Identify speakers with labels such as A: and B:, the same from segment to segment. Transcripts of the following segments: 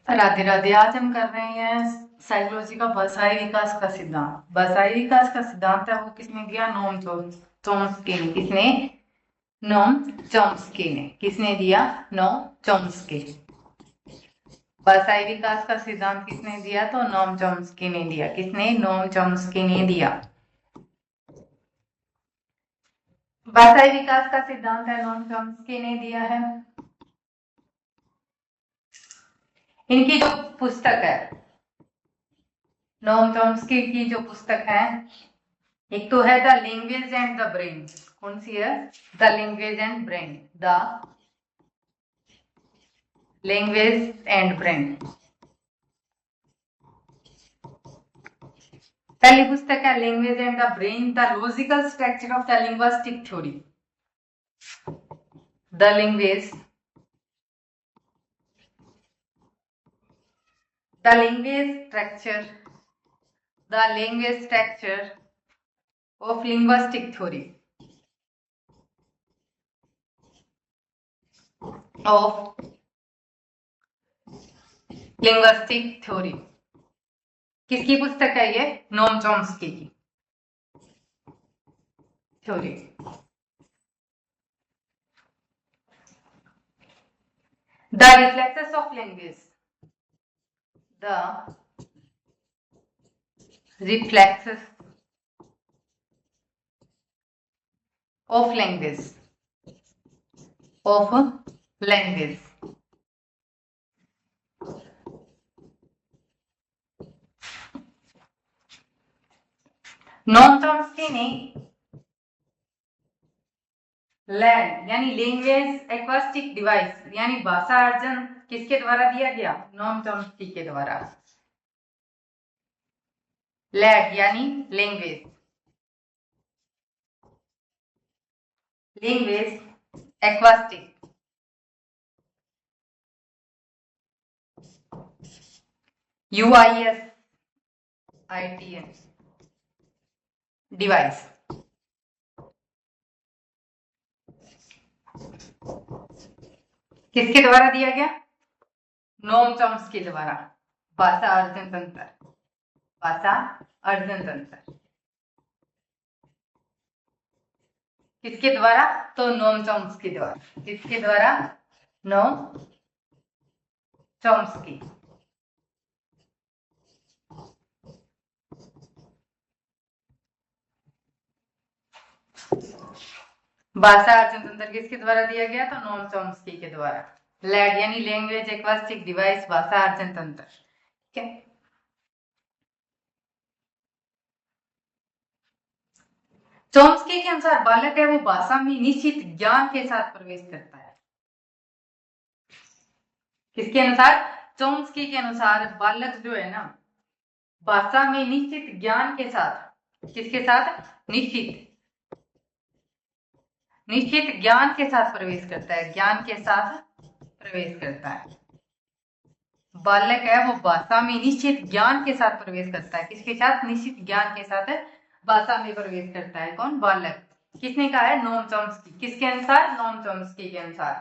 A: राधे राधे। आज हम कर रहे हैं साइकोलॉजी का भाषाई विकास का सिद्धांत। भाषाई विकास का सिद्धांत है वो किसने दिया? नोम चॉम्स्की ने। किसने? नोम चॉम्स्की ने। किसने दिया? Noam Chomsky. भाषाई विकास का सिद्धांत किसने दिया? तो नोम चॉम्स्की ने दिया। किसने? नोम चॉम्स्की ने दिया। भाषाई विकास का सिद्धांत है नोम चॉम्स्की ने दिया है। इनकी जो पुस्तक है, नोम चॉम्स्की की जो पुस्तक है, एक तो है the language and the brain. कौन सी है? The language and brain. The language and brain. पहली पुस्तक है language and the brain, the logical structure of the linguistic theory. The language the language structure the language structure of linguistic theory of linguistic theory. किसकी पुस्तक है ये? Noam Chomsky की theory. The reflexes of language, the reflexes of language of language। Noam Chomsky ने land यानी language acoustic device यानी भाषा अर्जन किसके द्वारा दिया गया? नोम चॉम्स्की के द्वारा। लैंड यानी language, language acoustic UISITN device. किसके द्वारा दिया गया? नोम चॉम्स्की के द्वारा। भाषा अर्जन तंत्र, भाषा अर्जन तंत्र किसके द्वारा? तो नोम चॉम्स्की द्वारा। किसके द्वारा? Noam Chomsky. भाषा अर्जन तंत्र किसके द्वारा दिया गया? तो नोम चॉम्स्की के द्वारा। लैड यानी लैंग्वेज एक्वास्टिक डिवाइस, भाषा अर्जन तंत्र। ठीक है। चॉम्स्की के अनुसार बालक है वो भाषा में निश्चित ज्ञान के साथ प्रवेश करता है। किसके अनुसार? चॉम्स्की के अनुसार बालक जो है ना, भाषा में निश्चित ज्ञान के साथ, किसके साथ? निश्चित ज्ञान के साथ प्रवेश करता है। ज्ञान के साथ प्रवेश करता है। बालक है वो भाषा में निश्चित ज्ञान के साथ प्रवेश करता है। किसके साथ? निश्चित ज्ञान के साथ भाषा में प्रवेश करता है। कौन? बालक। किसने कहा है? Noam Chomsky. किसके अनुसार? नोम चॉम्स्की के अनुसार।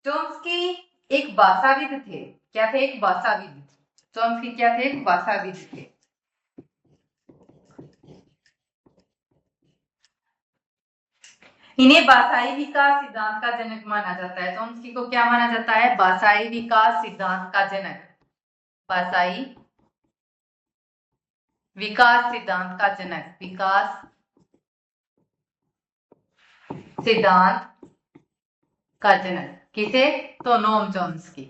A: चॉम्स्की एक भाषाविद थे। क्या थे? एक भाषाविद। चॉम्स्की क्या थे? एक भाषाविद थे। इन्हें भाषाई विकास सिद्धांत का जनक माना जाता है। चॉम्स्की को क्या माना जाता है? भाषाई विकास सिद्धांत का जनक। भाषाई विकास सिद्धांत का जनक। विकास सिद्धांत का जनक किसे? तो नोम चॉम्स्की।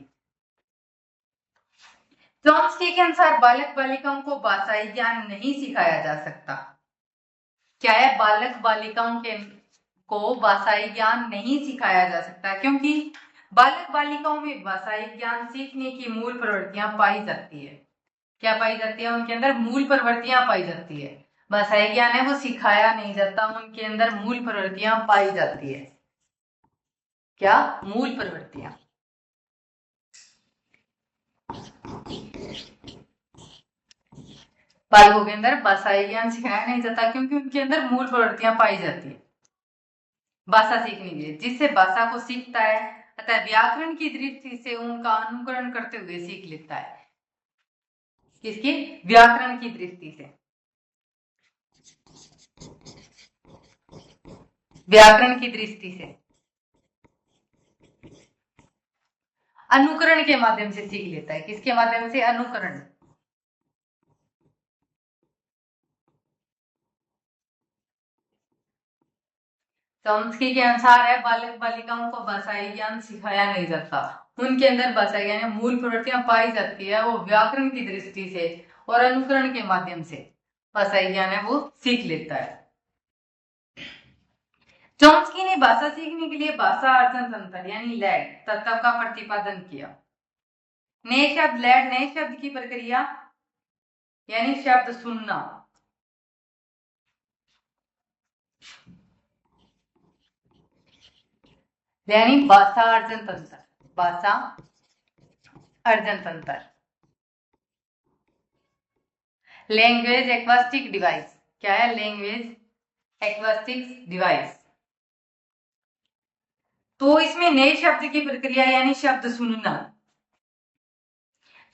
A: चॉम्स्की के अनुसार बालक बालिकाओं को भाषाई ज्ञान नहीं सिखाया जा सकता। क्या है? बालक बालिकाओं को भाषाई ज्ञान नहीं सिखाया जा सकता, क्योंकि बालक बालिकाओं में भाषाई ज्ञान सीखने की मूल प्रवृत्तियां पाई जाती है। क्या पाई जाती है? उनके अंदर मूल प्रवृत्तियां पाई जाती है। भाषाई ज्ञान है वो सिखाया नहीं जाता, उनके अंदर मूल प्रवृत्तियां पाई जाती है। क्या? मूल प्रवृत्तियां। बालकों के अंदर भाषाई ज्ञान सिखाया नहीं जाता क्योंकि उनके अंदर मूल प्रवृत्तियां पाई जाती है भाषा सीखने के लिए। जिससे भाषा को सीखता है अतः व्याकरण की दृष्टि से उनका अनुकरण करते हुए सीख लेता है। किसकी? व्याकरण की दृष्टि से, व्याकरण की दृष्टि से अनुकरण के माध्यम से सीख लेता है। किसके माध्यम से? अनुकरण। चॉम्स्की के अनुसार है बालक बालिकाओं को भाषाई ज्ञान सिखाया नहीं जाता, उनके अंदर भाषाई ज्ञान मूल प्रवृत्तियां पाई जाती है, वो व्याकरण की दृष्टि से और अनुकरण के माध्यम से भाषाई ज्ञान है वो सीख लेता है। चॉम्स्की ने भाषा सीखने के लिए भाषा अर्जन तंत्र यानी लैड तत्व का प्रतिपादन किया। नए शब्द लैड, नए शब्द की प्रक्रिया यानी शब्द सुनना, यानी भाषा अर्जन तंत्र, भाषा अर्जन तंत्र। लैंग्वेज एक्वास्टिक डिवाइस, क्या है? Language acoustic device. तो इसमें नए शब्द की प्रक्रिया यानी शब्द सुनना।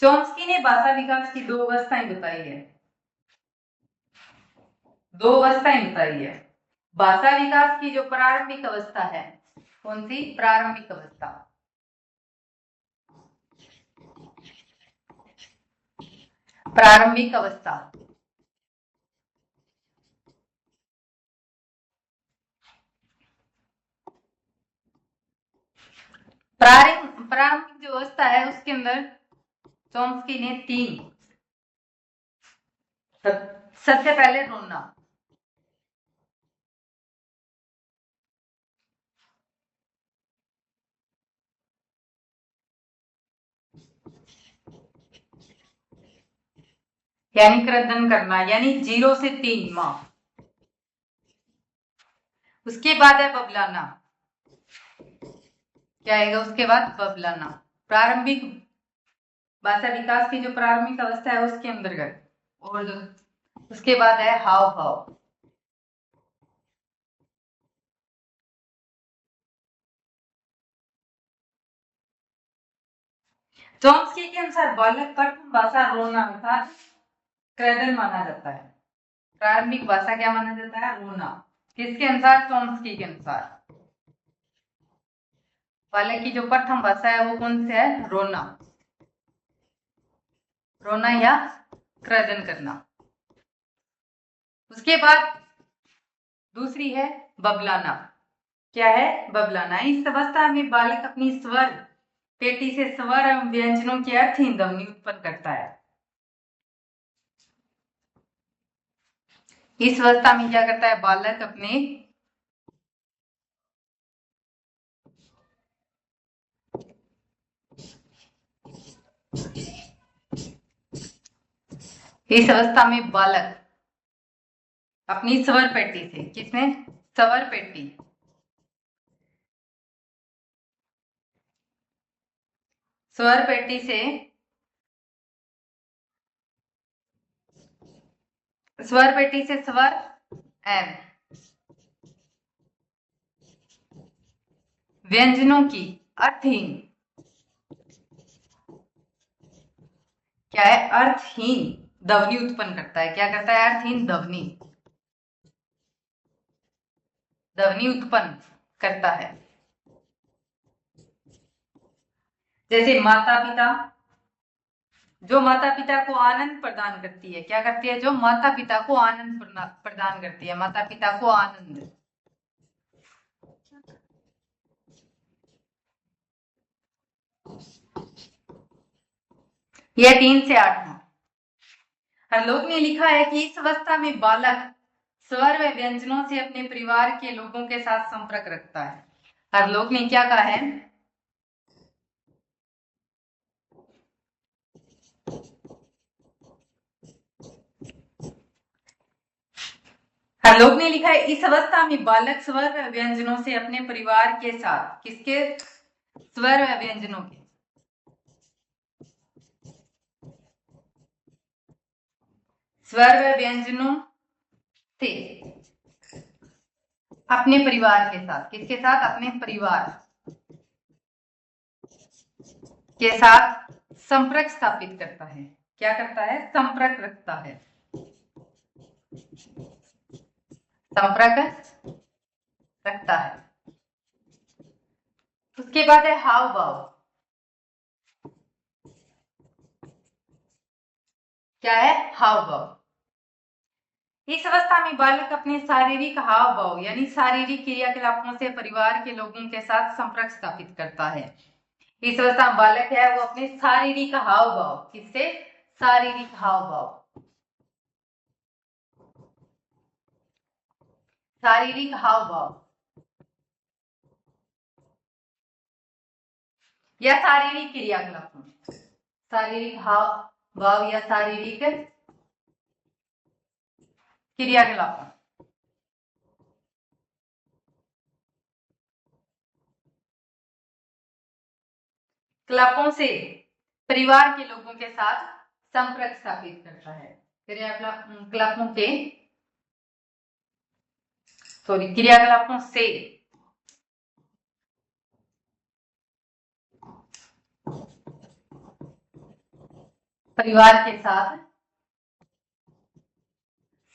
A: चॉम्स्की ने भाषा विकास की 2 अवस्थाएं बताई है, 2 अवस्थाएं बताई है। भाषा विकास की जो प्रारंभिक अवस्था है, कौन सी? प्रारंभिक अवस्था। प्रारंभिक अवस्था प्रारंभिक जो अवस्था है उसके अंदर चॉम्स्की ने 3, सबसे पहले रोना, यानी क्रदन करना, यानी 0 से 3 माह। उसके बाद है बबलाना, क्या आएगा उसके बाद? बबलाना। प्रारंभिक भाषा विकास की जो प्रारंभिक अवस्था है उसके अंतर्गत। और जो उसके बाद है हाव भाव, चॉम्स्की के अनुसार बालक प्रथम भाषा रोना अर्थात क्रदन माना जाता है। प्रारंभिक भाषा क्या माना जाता है? रोना। किसके अनुसार? चॉम्स्की के अनुसार। बालक की जो प्रथम भाषा है वो कौन सी है? रोना, रोना या क्रदन करना। उसके बाद दूसरी है बबलाना, क्या है? बबलाना। इस अवस्था में बालक अपनी स्वर पेटी से स्वर एवं व्यंजनों की अर्थहीन ध्वनि उत्पन्न करता है। इस अवस्था में क्या करता है बालक? अपने इस अवस्था में बालक अपनी स्वर पेटी से, किसने? स्वर पेटी, स्वर पेटी से स्वर पेटी से स्वर एवं व्यंजनों की अर्थहीन, क्या है? अर्थहीन ध्वनि उत्पन्न करता है। क्या करता है? अर्थहीन ध्वनि, ध्वनि उत्पन्न करता है। जैसे माता पिता, जो माता पिता को आनंद प्रदान करती है, क्या करती है? जो माता पिता को आनंद प्रदान करती है, माता पिता को आनंद। यह 3 से 8 माह। हरलोक ने लिखा है कि इस अवस्था में बालक स्वर व व्यंजनों से अपने परिवार के लोगों के साथ संपर्क रखता है। हरलोक ने क्या कहा है? हरलोक ने लिखा है इस अवस्था में बालक स्वर व व्यंजनों से अपने परिवार के साथ, किसके? स्वर व व्यंजनों के, स्वर व व्यंजनों से अपने परिवार के साथ, किसके साथ? अपने परिवार के साथ संपर्क स्थापित करता है। क्या करता है? संपर्क रखता है। संपर्क रखता है। उसके बाद है हाव भाव। क्या है? हाव भाव। इस अवस्था में बालक अपने शारीरिक हाव भाव यानी शारीरिक क्रियाकलापों से परिवार के लोगों के साथ संपर्क स्थापित करता है। इस अवस्था में बालक है वो अपने शारीरिक हाव भाव, किससे? शारीरिक हाव भाव, शारीरिक हाव भाव या शारीरिक क्रियाकलापों, शारीरिक हाव भाव या शारीरिक क्रियाकलापों कलापों से परिवार के लोगों के साथ संपर्क स्थापित करता है। क्रियाकलापों के क्रियाकलापों से परिवार के साथ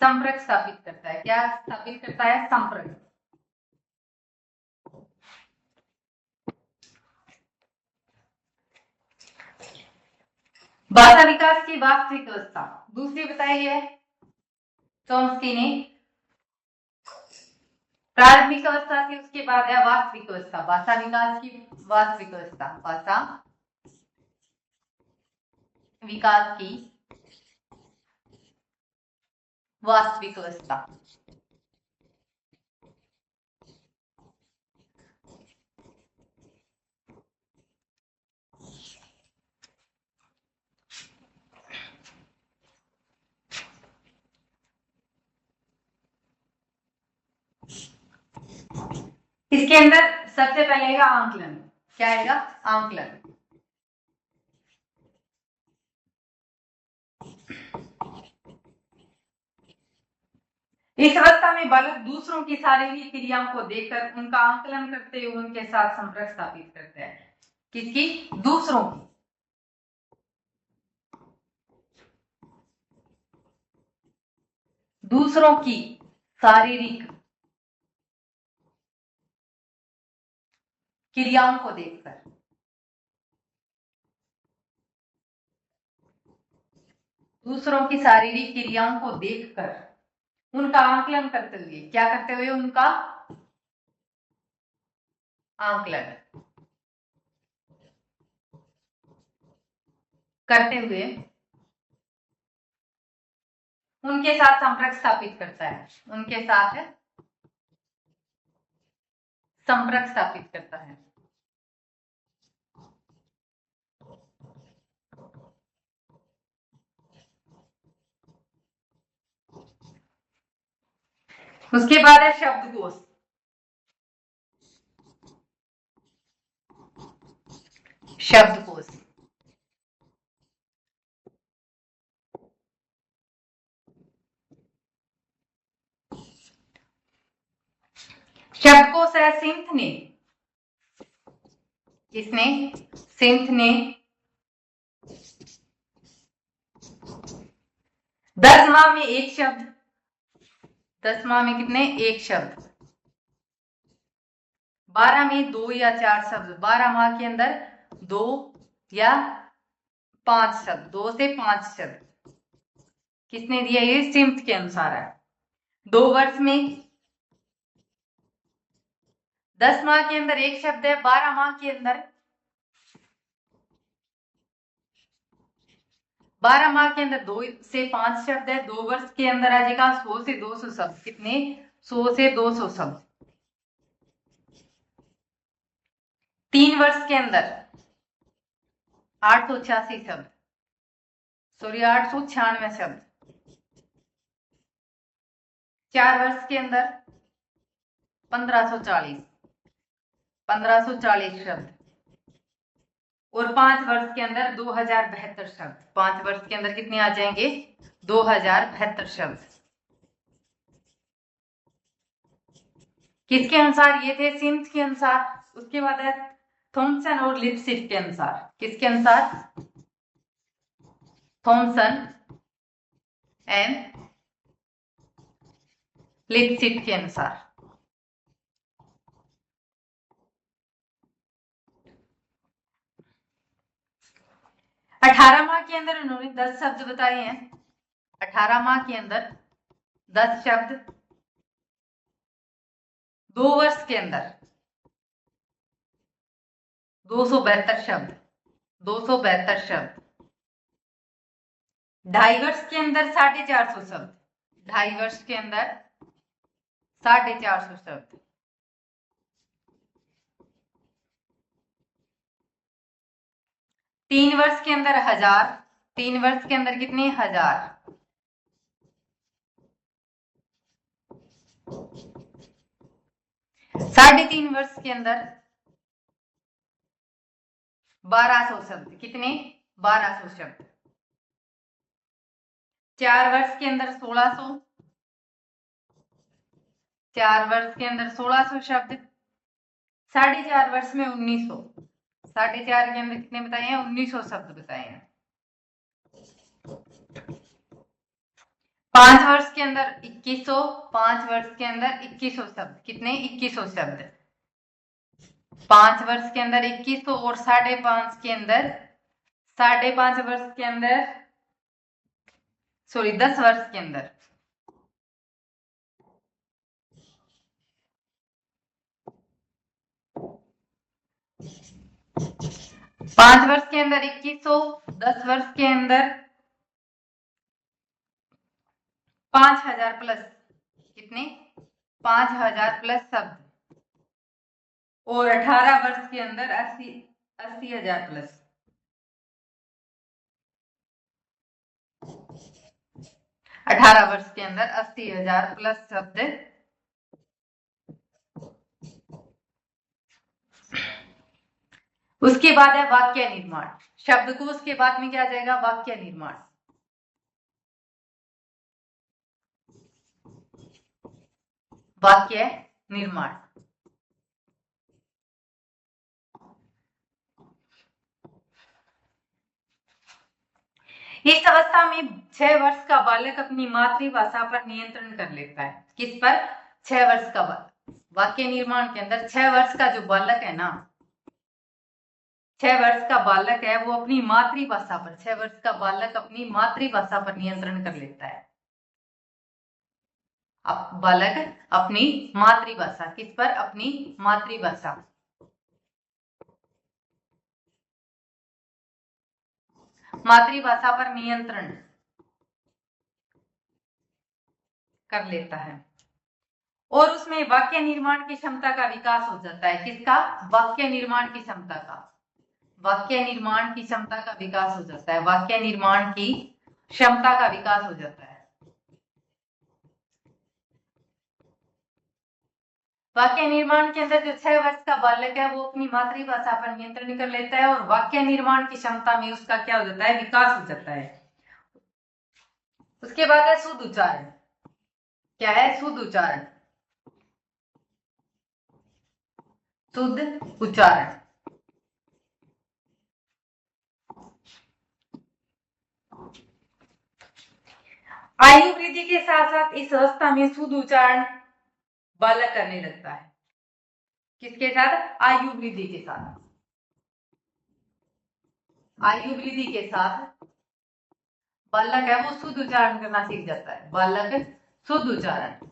A: संपर्क स्थापित करता है। क्या स्थापित करता है? संपर्क। भाषा विकास की वास्तविक अवस्था दूसरी बताई है चॉम्स्की ने। प्रारंभिक अवस्था थी, उसके बाद है वास्तविक अवस्था। भाषा विकास की वास्तविक अवस्था, भाषा विकास की वास्तविक अवस्था। इसके अंदर सबसे पहले आएगा आंकलन। क्या आएगा? आंकलन। इस अवस्था में बालक दूसरों की शारीरिक क्रियाओं को देखकर उनका आंकलन करते हुए उनके साथ संपर्क स्थापित करते हैं। किसकी? दूसरों की। दूसरों की शारीरिक क्रियाओं को देखकर, दूसरों की शारीरिक क्रियाओं को देखकर उनका आंकलन करते हुए, क्या करते हुए? उनका आंकलन करते हुए उनके साथ संपर्क स्थापित करता है। उनके साथ संपर्क स्थापित करता है। उसके बाद है शब्दकोश। शब्दकोश शब्दकोश है सिंथ ने। किसने? सिंथ ने 10 माह में एक शब्द, 10 माह में कितने? एक शब्द। 12 में 2 या 4 शब्द, 12 माह के अंदर 2 या 5 शब्द, 2 से 5 शब्द किसने दिया? ये सिम्थ के अनुसार है। 2 वर्ष में 10 माह के अंदर एक शब्द है, 12 माह के अंदर 12 माह के अंदर 2 से 5 शब्द है। 2 वर्ष के अंदर आ जाएगा 100 से 200 शब्द। कितने? 100 से 200 शब्द। 3 वर्ष के अंदर 886 शब्द, 896 शब्द। 4 वर्ष के अंदर 1540 शब्द और 5 वर्ष के अंदर 2072 शब्द। 5 वर्ष के अंदर कितने आ जाएंगे? 2072 शब्द। किसके अनुसार? ये थे सिम्थ के अनुसार। उसके बाद है थॉमसन और लिपसिट के अनुसार, किसके अनुसार? थॉमसन एंड लिपसिट के अनुसार। 18 माह के अंदर उन्होंने 10 शब्द बताए हैं। 18 माह के अंदर 10 शब्द, 2 वर्ष के अंदर 272 शब्द, 272 शब्द, 2.5 वर्ष के अंदर 450 शब्द, 2.5 वर्ष के अंदर 450 शब्द, 3 वर्ष के अंदर 1000, 3 वर्ष के अंदर कितने? 1000, 3.5 वर्ष के अंदर 1200 शब्द, कितने? 1200 शब्द, 4 वर्ष के अंदर 1600, 4 वर्ष के अंदर 1600 शब्द, 4.5 वर्ष में 1900, 4.5 के अंदर कितने बताए हैं? 1900 शब्द बताए हैं। 5 वर्ष के अंदर 2100, 5 वर्ष के अंदर 2100 शब्द, कितने? 2100 शब्द, 5 वर्ष के अंदर 2100 और 5.5 के अंदर 5.5 वर्ष के अंदर 10 वर्ष के अंदर 5 वर्ष के अंदर 2100, 10 वर्ष के अंदर 5000 प्लस, कितने? 5000 प्लस शब्द, और 18 वर्ष के अंदर 80,000 प्लस। 18 वर्ष के अंदर 80,000 प्लस शब्द। उसके बाद है वाक्य निर्माण। शब्द को उसके बाद में क्या आ जाएगा? वाक्य निर्माण। वाक्य निर्माण। इस अवस्था में 6 वर्ष का बालक अपनी मातृभाषा पर नियंत्रण कर लेता है। किस पर? 6 वर्ष का बालक। वाक्य निर्माण के अंदर 6 वर्ष का जो बालक है ना, 6 वर्ष का बालक है, वो अपनी मातृभाषा पर, 6 वर्ष का बालक अपनी मातृभाषा पर नियंत्रण कर लेता है। अब बालक अपनी मातृभाषा, किस पर? अपनी मातृभाषा। मातृभाषा पर नियंत्रण कर लेता है और उसमें वाक्य निर्माण की क्षमता का विकास हो जाता है। किसका? वाक्य निर्माण की क्षमता का। वाक्य निर्माण की क्षमता का विकास हो जाता है। वाक्य निर्माण की क्षमता का विकास हो जाता है। वाक्य निर्माण के अंदर जो 6 वर्ष का बालक है, वो अपनी मातृभाषा पर नियंत्रण कर लेता है और वाक्य निर्माण की क्षमता में उसका क्या हो जाता है? विकास हो जाता है। उसके बाद है शुद्ध उच्चारण। क्या है? शुद्ध उच्चारण। शुद्ध उच्चारण। आयु वृद्धि के साथ साथ इस अवस्था में शुद्ध उच्चारण बालक करने लगता है। किसके साथ? आयु वृद्धि के साथ। आयु वृद्धि के साथ बालक है, वो शुद्ध उच्चारण करना सीख जाता है। बालक शुद्ध उच्चारण।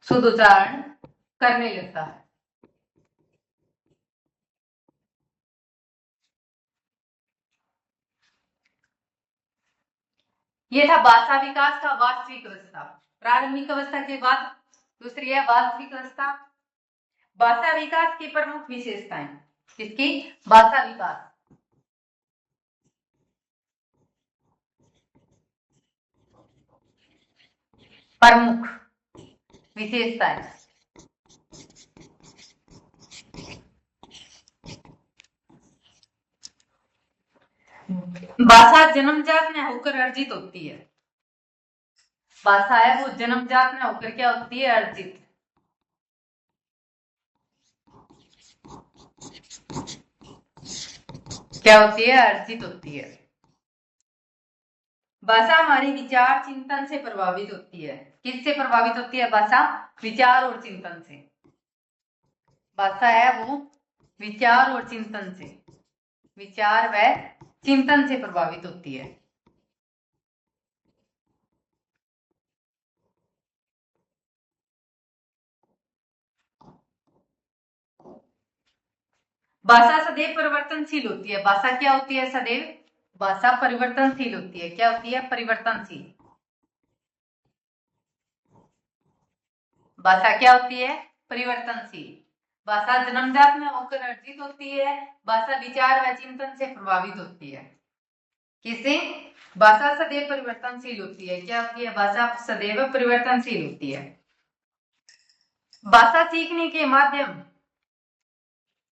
A: शुद्ध उच्चारण करने लगता है। यह था भाषा विकास का वास्तविक अवस्था। प्रारंभिक अवस्था के बाद दूसरी है वास्तविक अवस्था। भाषा विकास की प्रमुख विशेषताएं। किसकी? भाषा विकास। प्रमुख विशेषताएं। भाषा जन्मजात न होकर अर्जित होती है। भाषा है वो जन्मजात में होकर क्या होती है, अर्जित। क्या होती है, अर्जित होती है। भाषा हमारी विचार चिंतन से प्रभावित होती है। किससे प्रभावित होती है भाषा, विचार और चिंतन से। भाषा है वो विचार और चिंतन से, विचार व चिंतन से प्रभावित होती है। भाषा सदैव परिवर्तनशील होती है। भाषा क्या होती है, सदैव, भाषा परिवर्तनशील होती है। क्या होती है, परिवर्तनशील। भाषा क्या होती है, परिवर्तनशील। भाषा जन्मजात में होकर अर्जित होती है। भाषा विचार व चिंतन से प्रभावित होती है। किसे, भाषा सदैव परिवर्तनशील होती है। क्या होती है, भाषा सदैव परिवर्तनशील होती है। भाषा सीखने के माध्यम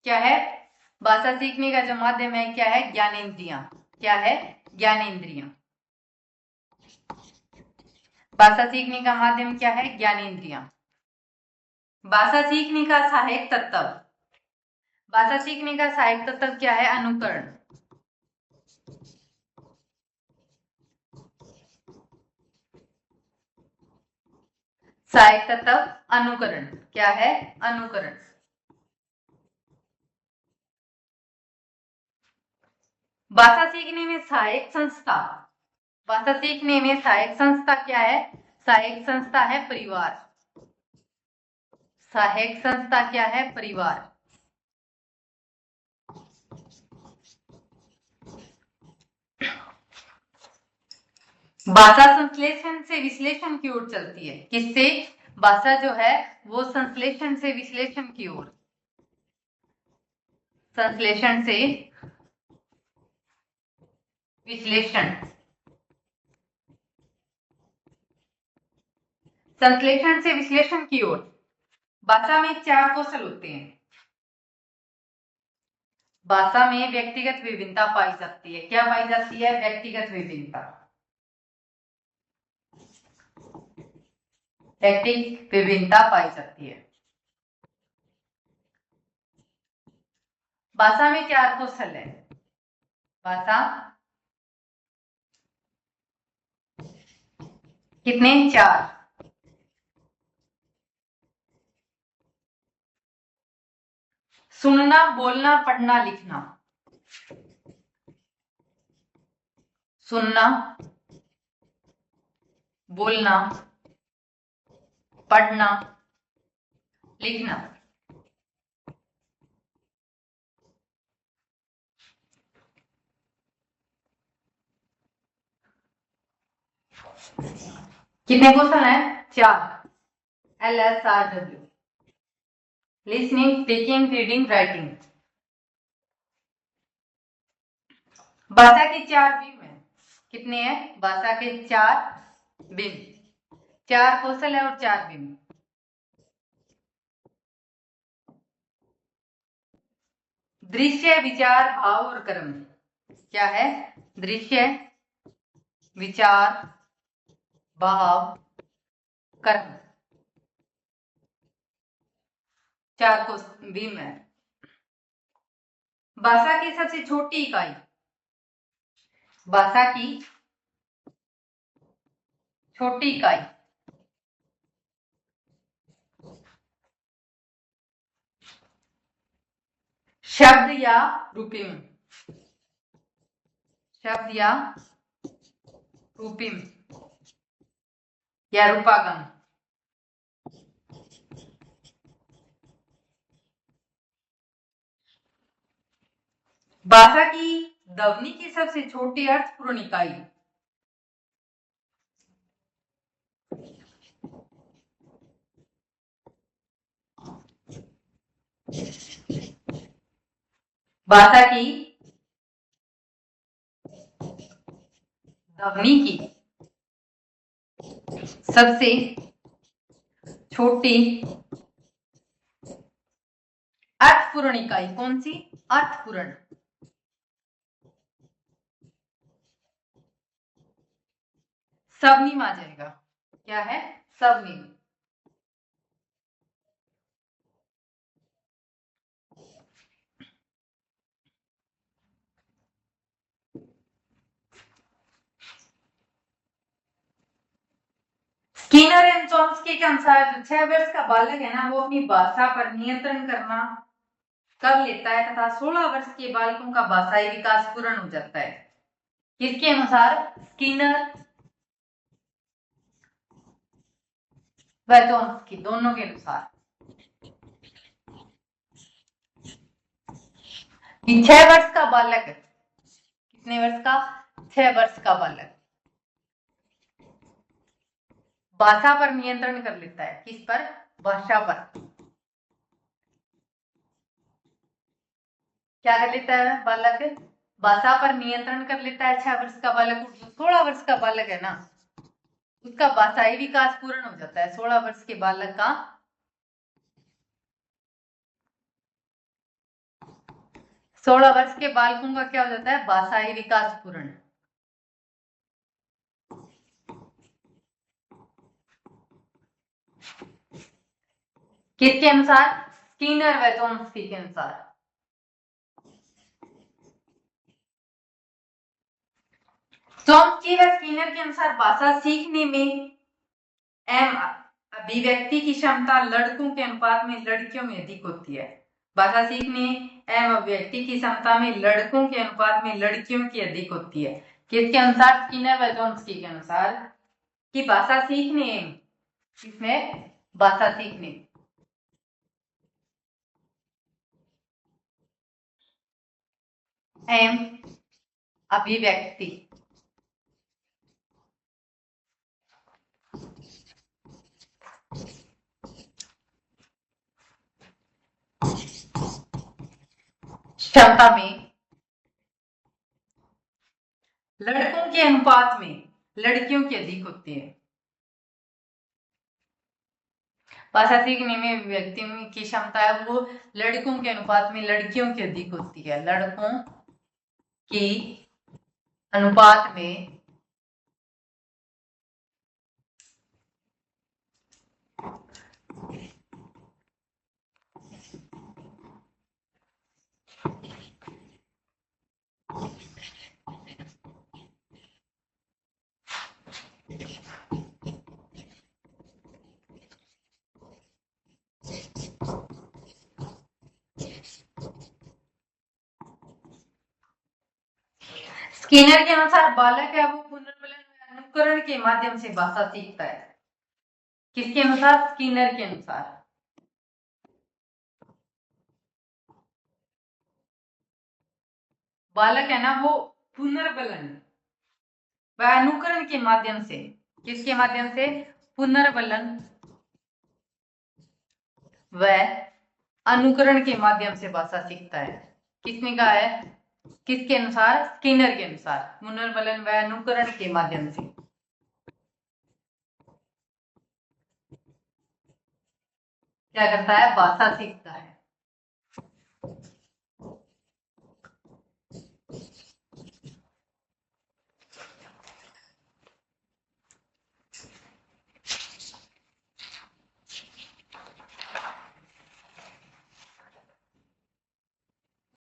A: क्या है, भाषा सीखने का जो माध्यम है क्या है, ज्ञानेंद्रियां। क्या है, ज्ञानेंद्रियां। भाषा सीखने का माध्यम क्या है, ज्ञानेंद्रियां। भाषा सीखने का सहायक तत्व, भाषा सीखने का सहायक तत्व क्या है, अनुकरण। सहायक तत्व अनुकरण। क्या है, अनुकरण। भाषा सीखने में सहायक संस्था, भाषा सीखने में सहायक संस्था क्या है, सहायक संस्था है परिवार। सहायक संस्था क्या है, परिवार। भाषा संश्लेषण से विश्लेषण की ओर चलती है। किससे, भाषा जो है वो संश्लेषण से विश्लेषण की ओर, संश्लेषण से विश्लेषण, संश्लेषण से विश्लेषण की ओर। भाषा में 4 कौशल होते हैं। भाषा में व्यक्तिगत विभिन्नता पाई जाती है। क्या पाई जाती है, व्यक्तिगत विभिन्नता, व्यक्तिगत विभिन्नता पाई जाती है। भाषा में 4 कौशल है। भाषा कितने, 4। सुनना, बोलना, पढ़ना, लिखना। सुनना, बोलना, पढ़ना, लिखना। कितने क्वेश्चन है, 4। LSRW, listening, speaking, reading, writing. भाषा के 4 बीम है। कितने हैं, भाषा के 4 बीम, 4 कौशल है और 4 बीम। दृश्य, विचार, भाव और कर्म। क्या है, दृश्य, विचार, भाव, कर्म, 4 कौशल बीम है। भाषा की सबसे छोटी इकाई, भाषा की छोटी इकाई, शब्द या रूपिम, शब्द या रूपिम या रूपागम। भाषा की ध्वनि की सबसे छोटी अर्थपूर्ण इकाई, भाषा की ध्वनि की सबसे छोटी अर्थपूर्ण इकाई कौन सी, अर्थपूर्ण। सब नहीं आ जाएगा, क्या है? स्वनियम। स्किनर एंड चॉम्स्की के अनुसार जो 6 वर्ष का बालक है ना, वो अपनी भाषा पर नियंत्रण करना कर लेता है तथा 16 वर्ष के बालकों का भाषाई विकास पूर्ण हो जाता है। किसके अनुसार? स्किनर व चॉम्स्की दोनों के अनुसार। 6 वर्ष का बालक, कितने वर्ष का? 6 वर्ष का बालक भाषा पर नियंत्रण कर लेता है। किस पर? भाषा पर। क्या कर लेता है बालक? भाषा पर नियंत्रण कर लेता है 6 वर्ष का बालक। 16 वर्ष का बालक है ना, उसका भाषाई विकास पूर्ण हो जाता है। 16 वर्ष के बालक का 16 वर्ष के बालकों का क्या हो जाता है? भाषाई विकास पूर्ण। किसके अनुसार? स्किनर व चॉम्स्की के अनुसार। चॉम्स्की व स्किनर के अनुसार भाषा सीखने में एवं अभिव्यक्ति की क्षमता लड़कों के अनुपात में लड़कियों में अधिक होती है। भाषा सीखने एवं अभिव्यक्ति की क्षमता में लड़कों के अनुपात में लड़कियों की अधिक होती है। किसके अनुसार? स्किनर व चॉम्स्की के अनुसार कि भाषा सीखने, किसमें? भाषा सीखने एवं अभिव्यक्ति क्षमता में लड़कों के अनुपात में लड़कियों की अधिक होती है। भाषा सीखने में व्यक्ति की क्षमता है वो लड़कों के अनुपात में लड़कियों की अधिक होती है। लड़कों की अनुपात में स्किनर के अनुसार बालक है वो पुनर्बलन अनुकरण के माध्यम से भाषा सीखता है। किसके अनुसार? स्किनर के अनुसार। बालक है ना वो पुनर्बलन व अनुकरण के माध्यम से, किसके माध्यम से? पुनर्बलन व अनुकरण के माध्यम से भाषा सीखता है। किसने कहा है? किसके अनुसार? स्किनर के अनुसार। पुनर्बलन व अनुकरण के माध्यम से क्या करता है? भाषा सीखता है।